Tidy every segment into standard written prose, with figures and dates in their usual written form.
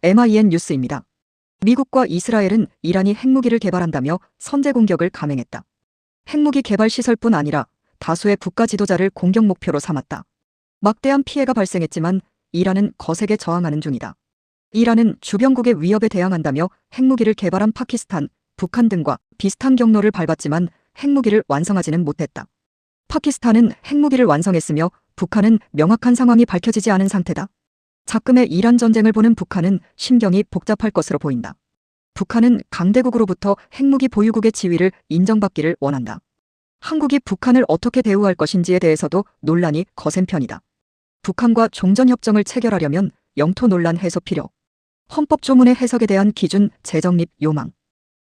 MIN 뉴스입니다. 미국과 이스라엘은 이란이 핵무기를 개발한다며 선제 공격을 감행했다. 핵무기 개발 시설뿐 아니라 다수의 국가 지도자를 공격 목표로 삼았다. 막대한 피해가 발생했지만 이란은 거세게 저항하는 중이다. 이란은 주변국의 위협에 대항한다며 핵무기를 개발한 파키스탄, 북한 등과 비슷한 경로를 밟았지만 핵무기를 완성하지는 못했다. 파키스탄은 핵무기를 완성했으며 북한은 명확한 상황이 밝혀지지 않은 상태다. 작금의 이란 전쟁을 보는 북한은 심경이 복잡할 것으로 보인다. 북한은 강대국으로부터 핵무기 보유국의 지위를 인정받기를 원한다. 한국이 북한을 어떻게 대우할 것인지에 대해서도 논란이 거센 편이다. 북한과 종전협정을 체결하려면 영토 논란 해소 필요, 헌법 조문의 해석에 대한 기준 재정립 요망.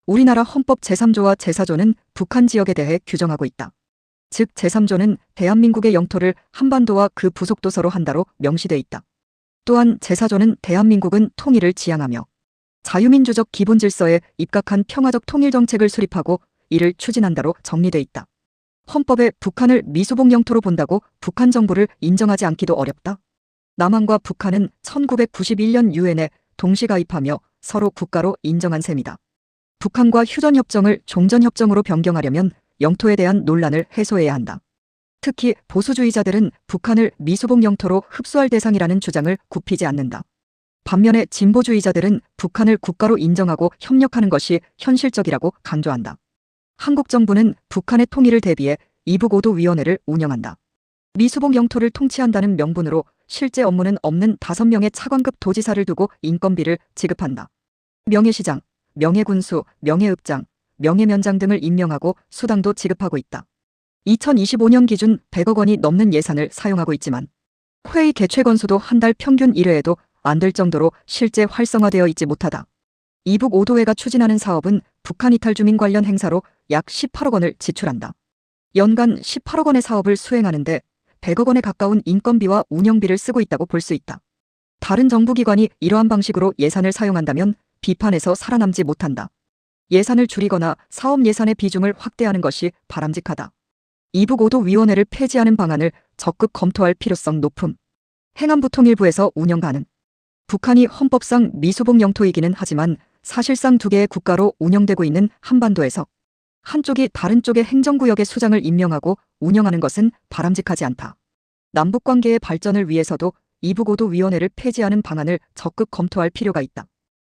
우리나라 헌법 제3조와 제4조는 북한 지역에 대해 규정하고 있다. 즉 제3조는 대한민국의 영토를 한반도와 그 부속도서로 한다로 명시돼 있다. 또한 제4조는 대한민국은 통일을 지향하며 자유민주적 기본질서에 입각한 평화적 통일정책을 수립하고 이를 추진한다로 정리돼 있다. 헌법에 북한을 미수복 영토로 본다고 북한 정부를 인정하지 않기도 어렵다. 남한과 북한은 1991년 유엔에 동시 가입하며 서로 국가로 인정한 셈이다. 북한과 휴전협정을 종전협정으로 변경하려면 영토에 대한 논란을 해소해야 한다. 특히 보수주의자들은 북한을 미수복 영토로 흡수할 대상이라는 주장을 굽히지 않는다. 반면에 진보주의자들은 북한을 국가로 인정하고 협력하는 것이 현실적이라고 강조한다. 한국 정부는 북한의 통일을 대비해 이북5도위원회를 운영한다. 미수복 영토를 통치한다는 명분으로 실제 업무는 없는 5명의 차관급 도지사를 두고 인건비를 지급한다. 명예시장, 명예군수, 명예읍장, 명예면장 등을 임명하고 수당도 지급하고 있다. 2025년 기준 100억 원이 넘는 예산을 사용하고 있지만 회의 개최 건수도 한 달 평균 1회에도 안 될 정도로 실제 활성화되어 있지 못하다. 이북5도회가 추진하는 사업은 북한 이탈 주민 관련 행사로 약 18억 원을 지출한다. 연간 18억 원의 사업을 수행하는데 100억 원에 가까운 인건비와 운영비를 쓰고 있다고 볼 수 있다. 다른 정부기관이 이러한 방식으로 예산을 사용한다면 비판에서 살아남지 못한다. 예산을 줄이거나 사업 예산의 비중을 확대하는 것이 바람직하다. 이북5도위원회를 폐지하는 방안을 적극 검토할 필요성 높음. 행안부 통일부에서 운영 가능. 북한이 헌법상 미수복 영토이기는 하지만 사실상 두 개의 국가로 운영되고 있는 한반도에서 한쪽이 다른 쪽의 행정구역의 수장을 임명하고 운영하는 것은 바람직하지 않다. 남북관계의 발전을 위해서도 이북5도위원회를 폐지하는 방안을 적극 검토할 필요가 있다.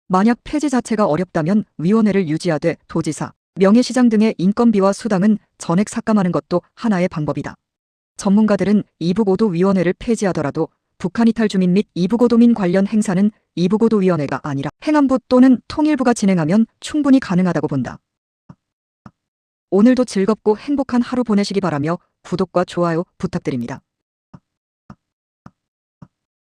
만약 폐지 자체가 어렵다면 위원회를 유지하되 도지사, 명예시장 등의 인건비와 수당은 전액 삭감하는 것도 하나의 방법이다. 전문가들은 이북5도위원회를 폐지하더라도 북한 이탈 주민 및 이북5도민 관련 행사는 이북5도위원회가 아니라 행안부 또는 통일부가 진행하면 충분히 가능하다고 본다. 오늘도 즐겁고 행복한 하루 보내시기 바라며 구독과 좋아요 부탁드립니다.